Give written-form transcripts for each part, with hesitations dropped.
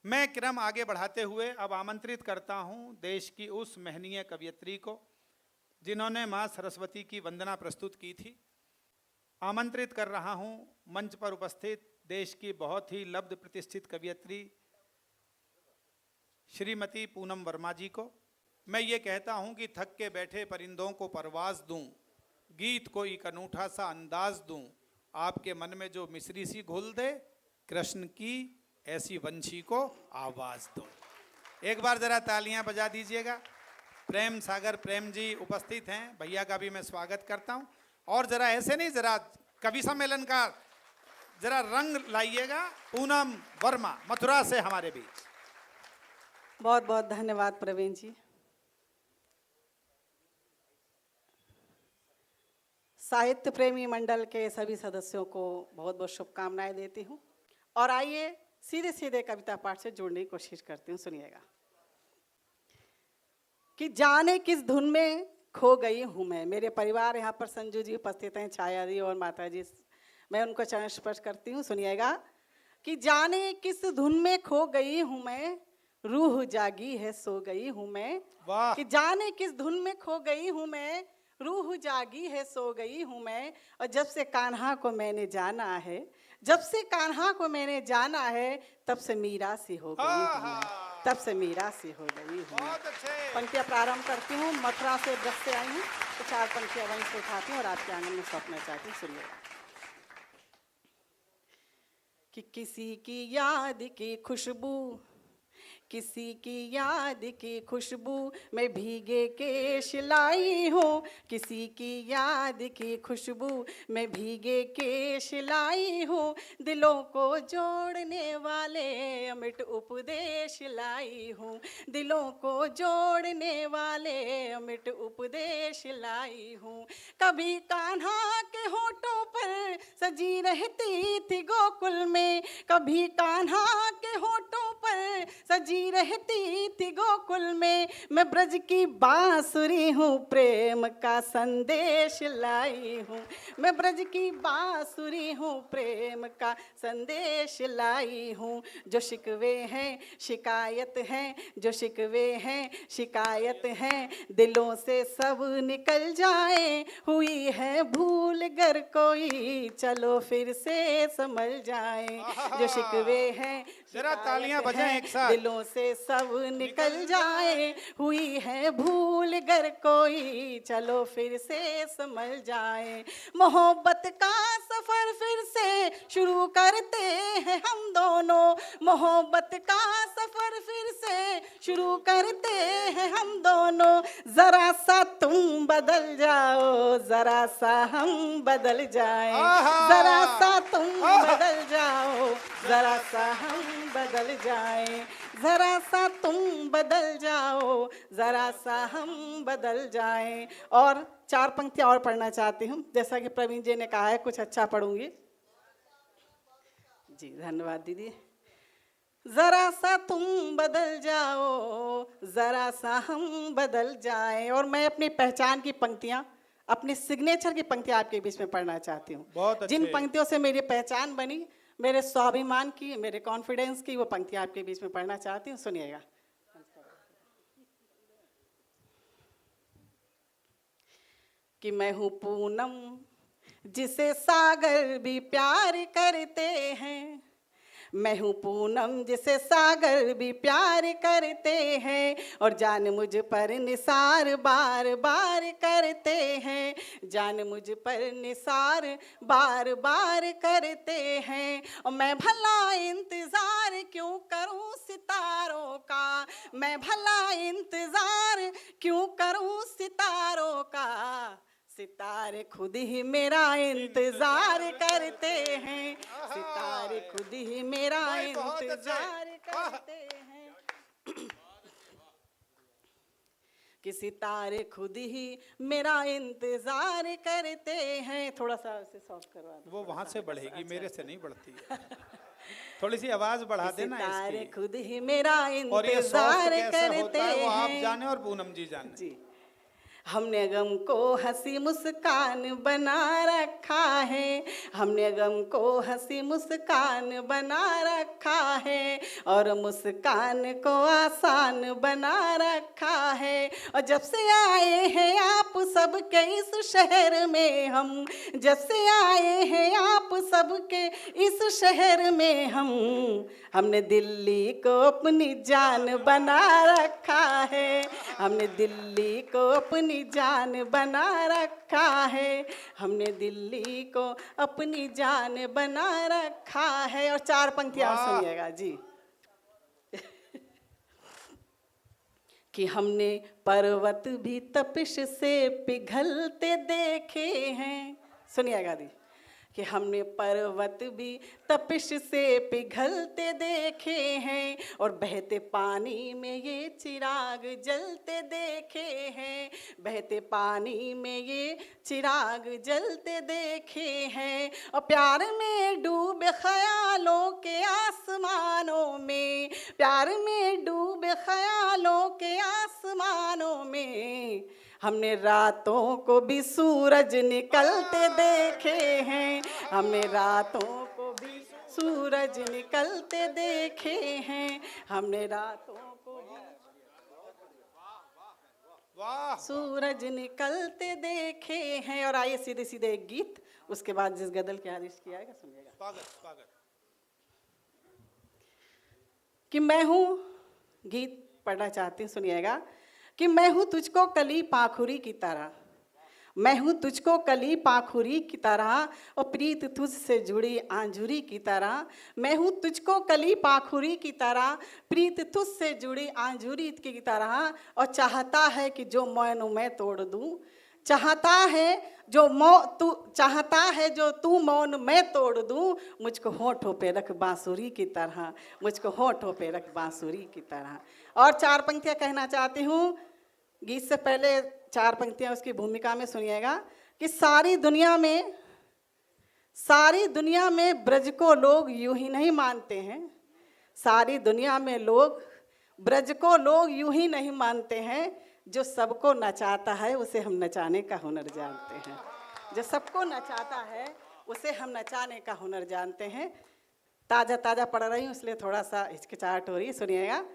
मैं क्रम आगे बढ़ाते हुए अब आमंत्रित करता हूं देश की उस महनीय कवयित्री को जिन्होंने मां सरस्वती की वंदना प्रस्तुत की थी। आमंत्रित कर रहा हूं मंच पर उपस्थित देश की बहुत ही लब्ध प्रतिष्ठित कवयित्री श्रीमती पूनम वर्मा जी को। मैं ये कहता हूं कि थक के बैठे परिंदों को परवाज दूं, गीत को एक अनूठा सा अंदाज दूं, आपके मन में जो मिश्री सी घुल दे, कृष्ण की ऐसी वंशी को आवाज दो। एक बार जरा तालियां बजा दीजिएगा। प्रेम सागर प्रेम जी उपस्थित हैं, भैया का भी मैं स्वागत करता हूं। और जरा ऐसे नहीं, जरा कवि सम्मेलन का जरा रंग लाइएगा। पूनम वर्मा मथुरा से हमारे बीच। बहुत बहुत धन्यवाद प्रवीण जी। साहित्य प्रेमी मंडल के सभी सदस्यों को बहुत बहुत शुभकामनाएं देती हूं। और आइए सीधे सीधे कविता पाठ से जोड़ने की कोशिश करती हूँ। सुनिएगा कि जाने किस धुन में खो गई हूँ मैं। मेरे परिवार यहाँ पर संजू जी उपस्थित हैं, छाया जी और माता जी, मैं उनको चरण स्पर्श करती हूँ। सुनिएगा कि जाने किस धुन में खो गई हूँ मैं, रूह जागी है सो गई हूँ मैं। वाह। कि जाने किस धुन में खो गई हूँ मैं, रूह जागी है सो गई हूँ मैं। और जब से कान्हा को मैंने जाना है, जब से कान्हा को मैंने जाना है, तब से मीरा सी हो गई हूँ मैं, तब से मीरा सी हो गई हूँ। पंक्तियाँ प्रारंभ करती हूँ। मथुरा से ब्रज से आई हूँ तो 4 पंक्तियाँ वहीं से उठाती हूँ और आपके आंगन में सौंपना चाहती हूँ। सुनिएगा कि किसी की याद की खुशबू, किसी की याद की खुशबू मैं भीगे केश लाई हूँ, किसी की याद की खुशबू मैं भीगे केश लाई हूँ। दिलों को जोड़ने वाले अमिट उपदेश लाई हूँ, दिलों को जोड़ने वाले अमिट उपदेश लाई हूँ। कभी कान्हा के होठों पर सजी रहती थी गोकुल में, कभी कान्हा के होठों पर सजी रहती थी गोकुल में। मैं ब्रज की बांसुरी हूँ, प्रेम का संदेश लाई हूँ। मैं ब्रज की बांसुरी हूँ, प्रेम का संदेश लाई हूँ। जो शिकवे हैं शिकायत हैं, जो शिकवे हैं शिकायत हैं, दिलों से सब निकल जाए। हुई है भूल गर कोई, चलो फिर से समझ जाए। जो शिकवे हैं जरा तालियां बजाएं एक साथ। दिलों से सब निकल जाए। हुई है भूल गर कोई, चलो फिर से समझ जाए। मोहब्बत का सफर फिर से शुरू करते हैं हम दोनों, मोहब्बत का सफर फिर से शुरू करते हैं हम दोनों। जरा सा तुम बदल जाओ, जरा सा हम बदल जाएं, जरा सा तुम बदल जाओ, जरा सा हम बदल जाएं, जरा सा तुम बदल जाओ, जरा सा हम बदल जाएं। और 4 पंक्तियां और पढ़ना चाहती हूँ, जैसा कि प्रवीण जी ने कहा है कुछ अच्छा पढ़ूंगी। जी धन्यवाद दीदी। जरा सा तुम बदल जाओ, जरा सा हम बदल जाएं। और मैं अपनी पहचान की पंक्तियां, अपनी सिग्नेचर की पंक्तियां आपके बीच में पढ़ना चाहती हूँ। जिन पंक्तियों से मेरी पहचान बनी, मेरे स्वाभिमान की, मेरे कॉन्फिडेंस की, वो पंक्तियां आपके बीच में पढ़ना चाहती हूँ। सुनिएगा कि मैं हूँ पूनम जिसे सागर भी प्यार करते हैं, मैं हूँ पूनम जिसे सागर भी प्यार करते हैं। और जान मुझ पर निसार बार बार करते हैं, जान मुझ पर निसार बार बार करते हैं। और मैं भला इंतज़ार क्यों करूँ सितारों का, मैं भला इंतज़ार क्यों करूँ सितारों का। सितारे खुद ही मेरा इंतजार करते हैं, सितारे खुद ही मेरा इंतजार करते हैं। कि सितारे खुद ही मेरा इंतजार करते हैं। थोड़ा सा उसे सॉफ्ट करवा दो, वो वहां से बढ़ेगी, मेरे से नहीं बढ़ती है। थोड़ी सी आवाज बढ़ा देना इसकी। सितारे खुद ही मेरा और ये इंतजार सॉफ्ट कैसे करते होता है वो आप हैं, जाने और पूनम जी जाने। जी हमने गम को हंसी मुस्कान बना रखा है, हमने गम को हंसी मुस्कान बना रखा है, और मुस्कान को आसान बना रखा है। और जब से आए हैं आप सबके इस शहर में हम, जब से आए हैं आप सबके इस शहर में हमने दिल्ली को अपनी जान बना रखा है, हमने दिल्ली को अपनी जान बना रखा है, हमने दिल्ली को अपनी जान बना रखा है। और 4 पंक्तियां वाह। सुनिएगा जी। कि हमने पर्वत भी तपिश से पिघलते देखे हैं, सुनिएगा दी, कि हमने पर्वत भी तपिश से पिघलते देखे हैं, और बहते पानी में ये चिराग जलते देखे हैं, बहते पानी में ये चिराग जलते देखे हैं। और प्यार में डूबे ख्यालों के आसमानों में, प्यार में डूबे ख्यालों के आसमानों में हमने रातों को भी सूरज निकलते देखे हैं, हमने रातों को भी सूरज निकलते देखे हैं, हमने रातों को भी वाह सूरज निकलते देखे हैं। और आइए सीधे सीधे एक गीत, उसके बाद जिस गदल के आदेश किया आएगा सुनिएगा। स्वागत। कि मैं हूँ, गीत पढ़ना चाहती हूँ, सुनिएगा। कि मैं हूँ तुझको कली पाखुरी की तरह, मैं हूँ तुझको कली पाखुरी की तरह, और प्रीत तुझसे जुड़ी आंजुरी की तरह, मैं हूँ तुझको कली पाखुरी की तरह, प्रीत तुझसे जुड़ी आंजुरी की तरह। और चाहता है कि जो मौन मैं तोड़ दूँ, चाहता है जो तू मौन मैं तोड़ दूँ, मुझको होठों पे रख बांसुरी की तरह, मुझको होठों पे रख बांसुरी की तरह। और 4 पंक्तियाँ कहना चाहती हूँ। गीत से पहले 4 पंक्तियाँ उसकी भूमिका में सुनिएगा। कि सारी दुनिया में ब्रज को लोग यूं ही नहीं मानते हैं, सारी दुनिया में लोग ब्रज को लोग यूं ही नहीं मानते हैं, जो सबको नचाता है उसे हम नचाने का हुनर जानते हैं, जो सबको नचाता है उसे हम नचाने का हुनर जानते हैं। ताज़ा पढ़ रही हूँ इसलिए थोड़ा सा हिचकिचाहट हो रही है, सुनिएगा।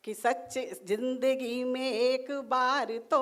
कि सच्चे जिंदगी में एक बार तो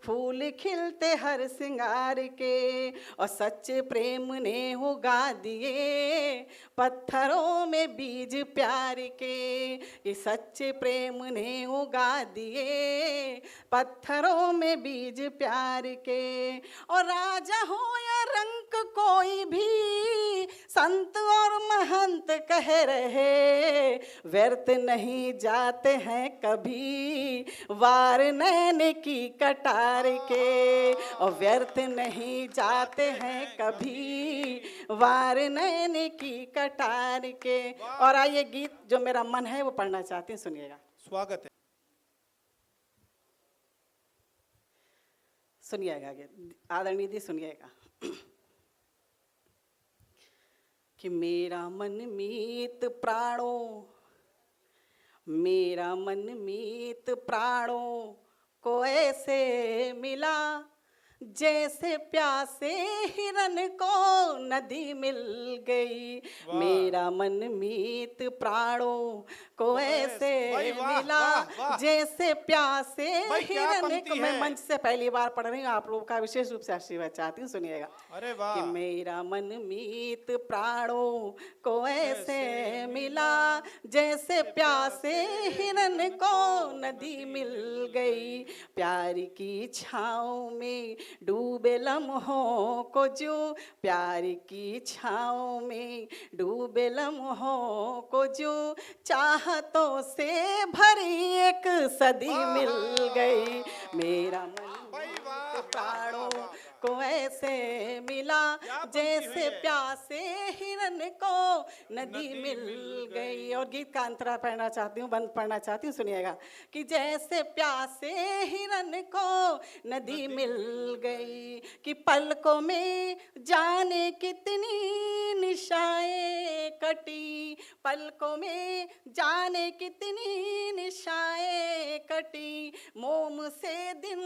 फूल खिलते हर सिंगार के, और सच्चे प्रेम ने उगा दिए पत्थरों में बीज प्यार के, ये सच्चे प्रेम ने उगा दिए पत्थरों में बीज प्यार के। और राजा हो या रंक कोई भी, संत और महंत कह रहे, व्यर्थ नहीं जाते हैं कभी वार नैन की कटार के, और व्यर्थ नहीं जाते हैं कभी वार नैन की कटार के। और आइए गीत जो मेरा मन है वो पढ़ना चाहती हूँ, सुनिएगा। स्वागत है। सुनिएगा गीत, आदरणीय दी सुनिएगा। कि मेरा मन मीत प्राणों, मेरा मन मीत प्राणों को ऐसे मिला, जैसे प्यासे हिरन को नदी मिल गई। मेरा मन मीत प्राणों को ऐसे मिला, जैसे प्यासे हिरन को। मैं मंच से पहली बार पढ़ रही हूँ, आप लोगों का विशेष रूप से आशीर्वाद चाहती हूँ, सुनिएगा। अरे वाह। कि मेरा मन मीत प्राणों को ऐसे मिला, जैसे प्यासे हिरन को नदी मिल गई। प्यार की छाँव में डूबे लम्हों को जो, प्यार की छाँव में डूबे लम्हों को जो, चाहतों से भरी एक सदी मिल गई। मेरा मन प्राणों को ऐसे मिला क्या पंक्ति जैसे हुई है? प्यासे हिरन को नदी मिल गई। और गीत का अंतरा पढ़ना चाहती हूँ, बंद पढ़ना चाहती हूँ, सुनिएगा कि जैसे प्यासे हिरन को नदी मिल गई कि पलकों में जाने कितनी निशाएं कटी, पलकों में जाने कितनी निशाएं कटी, मोम से दिन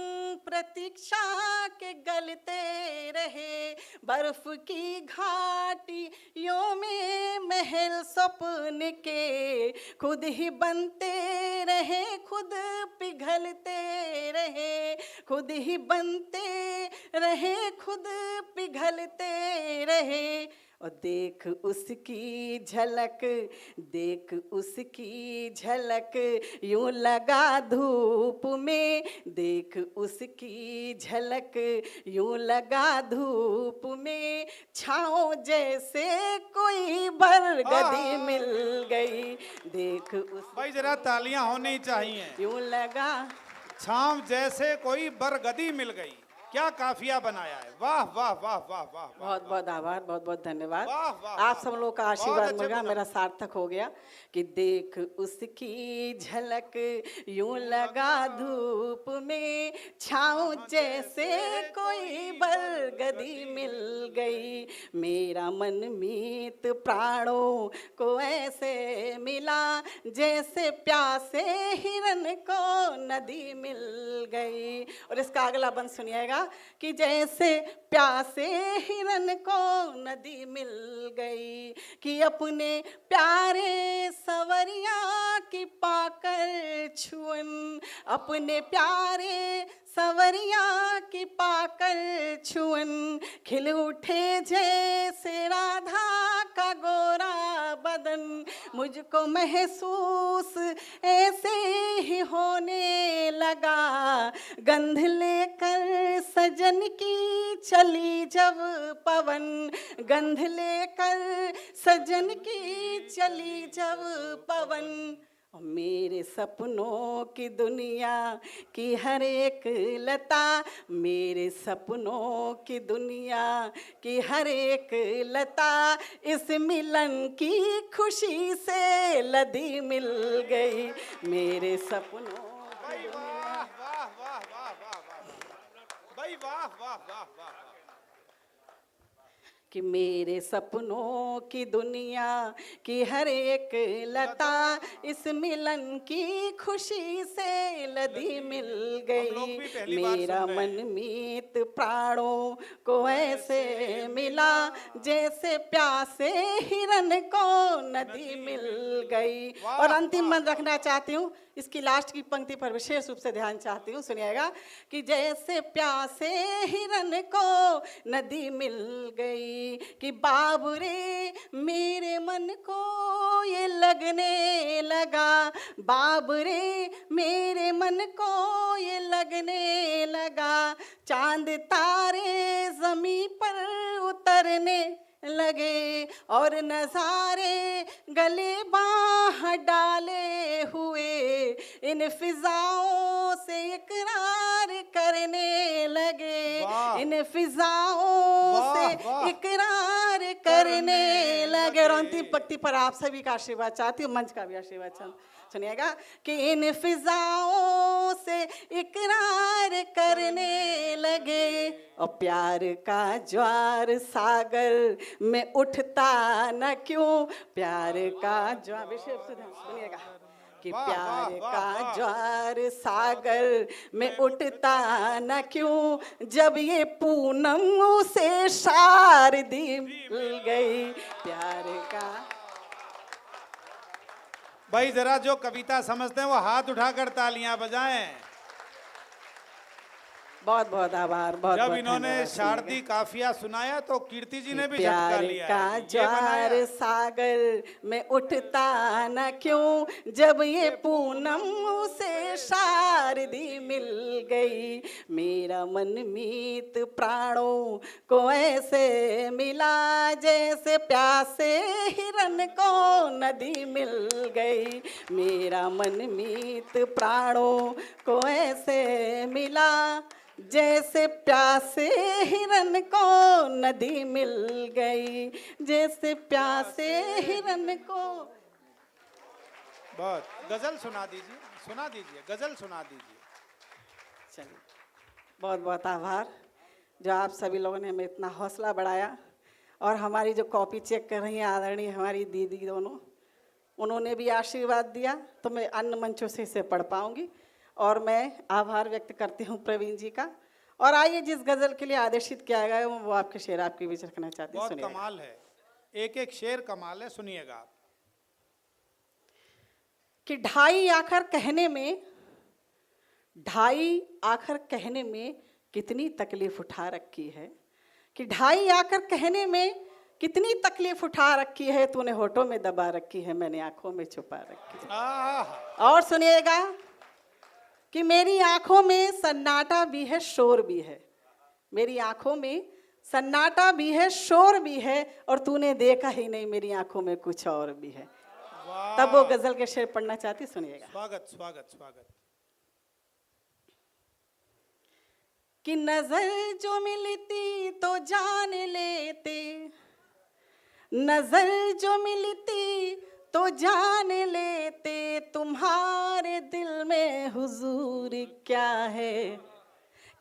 प्रतीक्षा के गलते रहे, बर्फ की घाटियों में महल सपन के खुद ही बनते रहे, खुद पिघलते रहे, खुद ही बनते रहे, खुद पिघलते रहे। और देख उसकी झलक, देख उसकी झलक यूं लगा धूप में, देख उसकी झलक यूं लगा धूप में, छाँव जैसे कोई बरगदी मिल गई, देख उस भाई जरा तालियां होनी चाहिए। यूं लगा। छांव जैसे कोई बरगदी मिल गई, क्या काफिया बनाया है, वाह वाह वाह वाह वाह वाह। बहुत बहुत आभार, बहुत बहुत धन्यवाद। वाह, वाह, आप वाह, सब लोगों का बहुत आशीर्वाद अच्छे मिल गया, बोला। मेरा सार्थक हो गया कि देख उसकी झलक यूं लगा धूप में, छाँव जैसे कोई बरगदी मिल गई, मेरा मन मीत प्राणों को ऐसे मिला जैसे प्यासे हिरन को नदी मिल गई। और इसका अगला बंद सुनिएगा कि जैसे प्यासे हिरन को नदी मिल गई कि अपने प्यारे सवरिया की पाकर छुअन, अपने प्यारे सवरिया की पाकर छुअन, खिल उठे जैसे राधा का गोरा बदन, मुझको महसूस ऐसे ही होने लगा, गंध लेकर सजन की चली जब पवन, गंध लेकर सजन की चली जब पवन। और मेरे सपनों की दुनिया की हर एक लता, मेरे सपनों की दुनिया की हर एक लता, इस मिलन की खुशी से लदी मिल गई, मेरे सपनों भाई वाह वाह वाह वाह वाह वाह, भाई वाह वाह वाह वाह। कि मेरे सपनों की दुनिया की हर एक लता, इस मिलन की खुशी से लदी मिल हम लोग गई, भी पहली बार मेरा सुन रहे हैं। मन मीत प्राणों को ऐसे मिला जैसे प्यासे हिरन को नदी मिल गई। वाह, और अंतिम वाह, मन रखना चाहती हूँ, इसकी लास्ट की पंक्ति पर विशेष रूप से ध्यान चाहती हूँ, सुनिएगा कि जैसे प्यासे हिरन को नदी मिल गई कि बाबरे मेरे मन को ये लगने लगा, बाबरे मेरे मन को ये लगने लगा, चांद तारे जमीन पर उतरने लगे और नजारे गले बाह डाले हुए इन फिजाओं से इकरार करने लगे, वाह। इन फिजाओं वाह, से वाह। इकरार करने लगे। और अंतिम पंक्ति पर आप सभी का आशीर्वाद चाहती हूँ, मंच का भी आशीर्वाद सुनिएगा कि इन फिजाओं से इकरार करने लगे और प्यार का ज्वार सागर में उठता न क्यों, प्यार का ज्वार विशेष सुनिएगा कि वाह, प्यार वाह, वाह, का वाह। ज्वार सागर में उठता न क्यों, जब ये पूनम से शारदी मिल गई, प्यार का। भाई जरा जो कविता समझते हैं वो हाथ उठाकर तालियां बजाएं। बहुत बहुत आभार, बहुत जब बहुत इन्होंने धन्यवाद। शारदी काफिया सुनाया तो कीर्ति जी ने भी झटका प्यार लिया का है। ये ज्वार बनाया। सागर में उठता न क्यों, जब ये पूनम से शारदी मिल गई, मेरा मन मीत प्राणों को ऐसे मिला जैसे प्यासे हिरन को नदी मिल गई, मेरा मन मीत प्राणों को ऐसे मिला जैसे प्यासे हिरन को नदी मिल गई, जैसे प्यासे हिरन को। बहुत गजल सुना दीजिए, सुना दीजिए, गजल सुना दीजिए। चलिए, बहुत बहुत आभार जो आप सभी लोगों ने हमें इतना हौसला बढ़ाया। और हमारी जो कॉपी चेक कर रही हैं आदरणीय हमारी दीदी दोनों, उन्होंने भी आशीर्वाद दिया, तो मैं अन्य मंचों से इसे पढ़ पाऊंगी। और मैं आभार व्यक्त करती हूँ प्रवीण जी का। और आइए, जिस गजल के लिए आदेशित किया गया है वो आपके शेर आपके बीच रखना चाहती हूँ। बहुत सुनिएगा। कमाल है, एक एक शेर कमाल है, सुनिएगा आप। कि ढाई आखर कहने में, ढाई आखर कहने में कितनी तकलीफ उठा रखी है। कि ढाई आखर कहने में कितनी तकलीफ उठा रखी है, तूने होठों में दबा रखी है, मैंने आंखों में छुपा रखी है। और सुनिएगा कि मेरी आंखों में सन्नाटा भी है, शोर भी है। मेरी आंखों में सन्नाटा भी है, शोर भी है, और तूने देखा ही नहीं मेरी आंखों में कुछ और भी है। तब वो गजल के शेर पढ़ना चाहती, सुनिएगा। स्वागत स्वागत स्वागत। कि नजर जो मिलती तो जान लेते, नजर जो मिलती तो जान लेते, तुम्हारे दिल में हुजूर क्या है।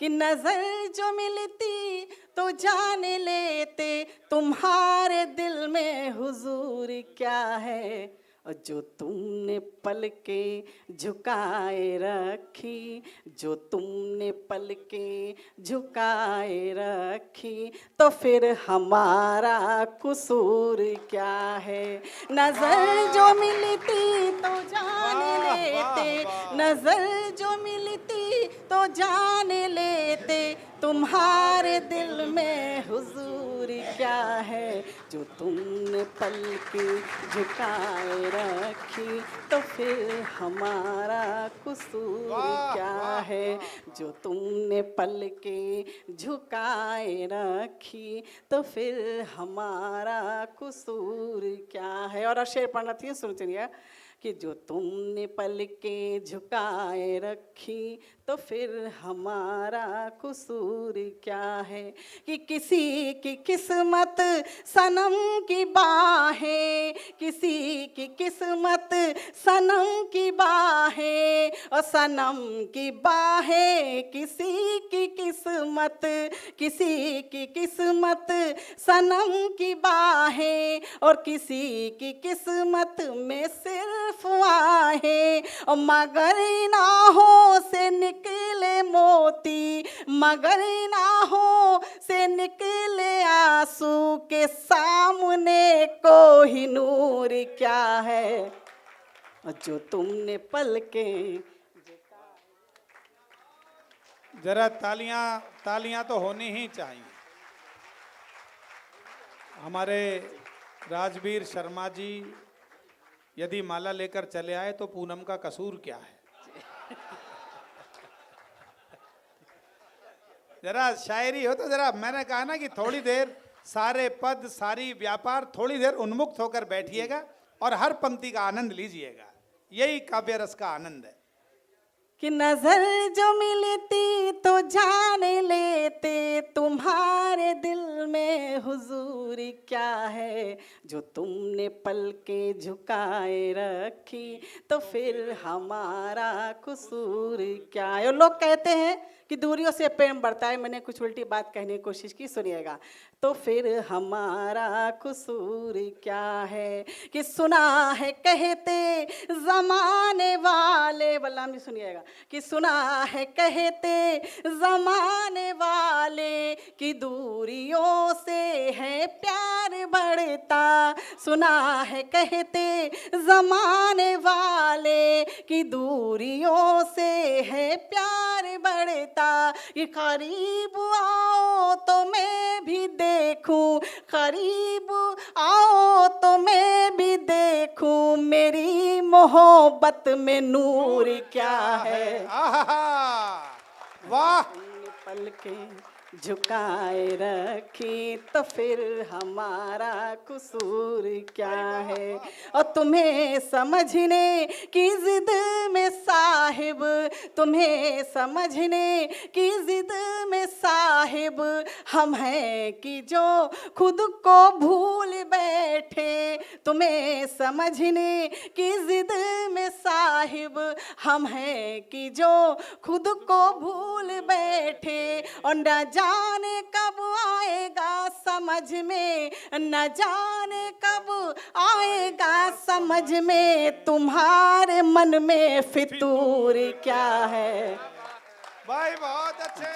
कि नजर जो मिलती तो जान लेते, तुम्हारे दिल में हुजूर क्या है। और जो तुमने पलके झुकाए रखी, जो तुमने पलके झुकाए रखी, तो फिर हमारा कसूर क्या है। नजर जो मिलती तो जान लेते, नजर जो मिलती तो जान लेते, तुम्हारे दिल में हुजूर क्या है। जो तुमने पलके झुकाए रखी, तो फिर हमारा कसूर क्या है। जो तुमने पलके झुकाए रखी, तो फिर हमारा कसूर क्या है। और शेर पढ़ना थी, सुन चलिए। कि जो तुमने पलके झुकाए रखी, तो फिर हमारा कसूर क्या है। कि किसी की किस्मत सनम की बाहें, किसी की किस्मत सनम की बाहें, और सनम की बाहें किसी की किस्मत, किसी की किस्मत सनम की बाहें, और किसी की किस्मत में सिर्फ आहें। और मगर नाहों से निकले मोती, मगर नाहों से निकले आंसू, के सामने कोई नूर क्या है। और जो तुमने पलके। जरा तालियां, तालियां तो होनी ही चाहिए। हमारे राजवीर शर्मा जी यदि माला लेकर चले आए तो पूनम का कसूर क्या है। जरा शायरी हो तो जरा, मैंने कहा ना कि थोड़ी देर सारे पद सारी व्यापार थोड़ी देर उन्मुक्त होकर बैठिएगा और हर पंक्ति का आनंद लीजिएगा। यही काव्य रस का आनंद है। कि नजर जो मिलती तो जान लेते, तुम्हारे दिल में हुजूर क्या है। जो तुमने पलके झुकाए रखी, तो फिर हमारा कसूर क्या है। और लोग कहते हैं कि दूरियों से प्रेम बढ़ता है, मैंने कुछ उल्टी बात कहने की कोशिश की, सुनिएगा। तो फिर हमारा कसूर क्या है। कि सुना है कहते जमाने वाले, बल्लाम जी सुनिएगा। कि सुना है कहते जमाने वाले, कि दूरियों से है प्यार बढ़ता। सुना है कहते जमाने वाले, कि दूरियों से है प्यार बढ़ता। कि करीब आओ तो मैं भी देखूं, करीब आओ तो मैं भी देखूं, मेरी मोहब्बत में नूर क्या है। वाह, पलके झुकाए रखी तो फिर हमारा कसूर क्या है। और तुम्हें समझने की जिद में साहिब, तुम्हें समझने की जिद में साहिब हम हैं कि जो खुद को भूल बैठे। तुम्हें समझने की जिद में साहिब हम हैं कि जो खुद को भूल बैठे। और न जाने कब आएगा समझ में, न जाने कब आएगा समझ में तुम्हारे मन में फितूर क्या है। भाई बहुत अच्छे,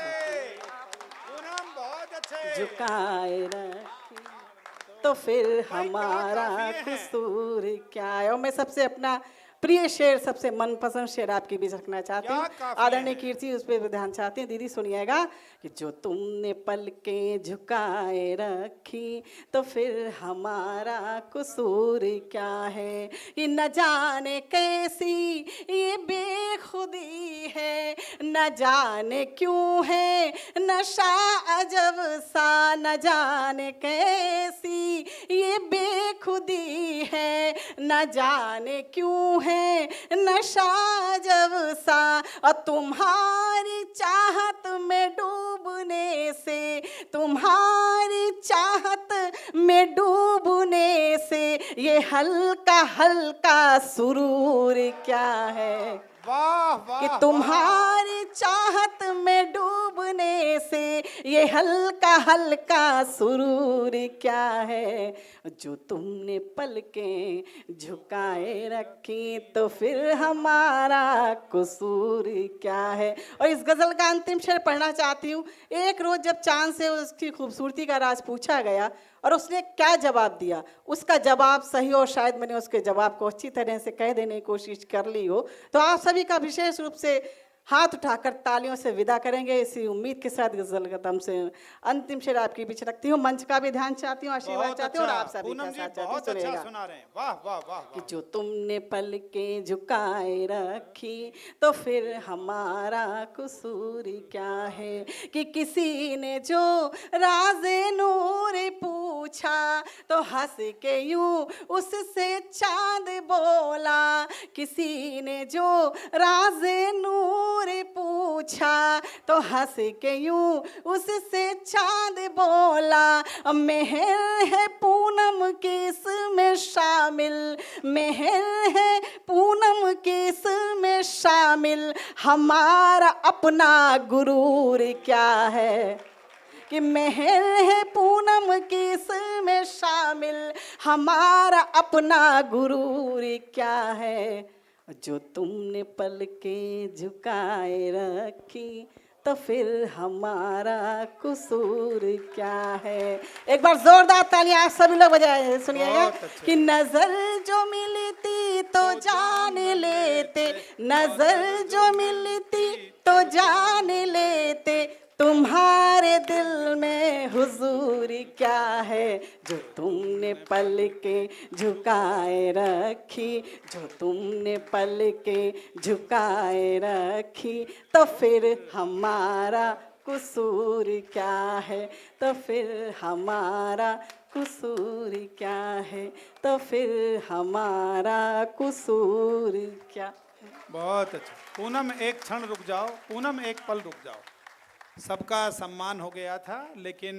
पूनम बहुत अच्छे। झुकाए रखी तो फिर हमारा कसूर क्या है। और मैं सबसे अपना प्रिय शेर, सबसे मनपसंद शेर आपके बीच रखना चाहती क्या हूँ। काफिया आदरणीय है। कीर्ति उस पर ध्यान चाहती हैं। दीदी सुनिएगा कि जो तुमने पलकें झुकाए रखी तो फिर हमारा कसूर क्या है। कि न जाने कैसी ये बेखुदी है, न जाने क्यों है नशा अजब सा, न जाने कैसी ये बेखुदी है, न जाने क्यों है नशा जब सा। और तुम्हारी चाहत में डूबने से, तुम्हारी चाहत में डूबने से ये हल्का हल्का सुरूर क्या है। वाह वाह कि वाह। तुम्हारी चाहत में डूबने से ये हल्का हल्का सुरूर क्या है। जो तुमने पलकें झुकाए रखी तो फिर हमारा कसूर क्या है। और इस गज़ल का अंतिम शेर पढ़ना चाहती हूँ। एक रोज़ जब चांद से उसकी खूबसूरती का राज पूछा गया और उसने क्या जवाब दिया, उसका जवाब सही हो, शायद मैंने उसके जवाब को अच्छी तरह से कह देने की कोशिश कर ली हो, तो आप सभी का विशेष रूप से हाथ उठाकर तालियों से विदा करेंगे। इसी उम्मीद के साथ गज़ल का दम से अंतिम शेर आपके बीच रखती हूँ। मंच का भी ध्यान चाहती हूँ, आशीर्वाद बहुत चाहती हूँ और अच्छा, आप सभी का पूनम जी साथ चाहती हूँ। बहुत अच्छा सुनिएगा सुना रहे हैं। वाह वाह वाह कि वाह। जो तुमने पलकें झुकाए रखी तो फिर हमारा कसूर क्या है। कि किसी ने जो राज़े नूर पूछा तो हंस के यूं उससे चांद बोला। किसी ने जो राज़े नूर पूछा तो हंस के यूं उससे चांद बोला। मेहर है पूनम की इसमें शामिल, मेहर है पूनम की इसमें शामिल, हमारा अपना गुरूर क्या है। कि मेहर है पूनम की इसमें शामिल, हमारा अपना गुरूर क्या है। जो तुमने पलकें झुकाए रखी तो फिर हमारा कसूर क्या है। एक बार जोरदार तालियां आप सभी लोग बजाए सुनिएगा। बहुत अच्छे। कि नजर जो मिलती तो जान लेते, नजर जो मिलती तो जान लेते, तुम्हारे दिल में हुजूर क्या है। जो तुमने पलकें झुकाए रखी, जो तुमने पलकें झुकाए रखी तो फिर हमारा कसूर क्या है। तो फिर हमारा कसूर क्या है। तो फिर हमारा कसूर क्या। बहुत अच्छा। पूनम एक क्षण रुक जाओ, पूनम एक पल रुक जाओ। सबका सम्मान हो गया था, लेकिन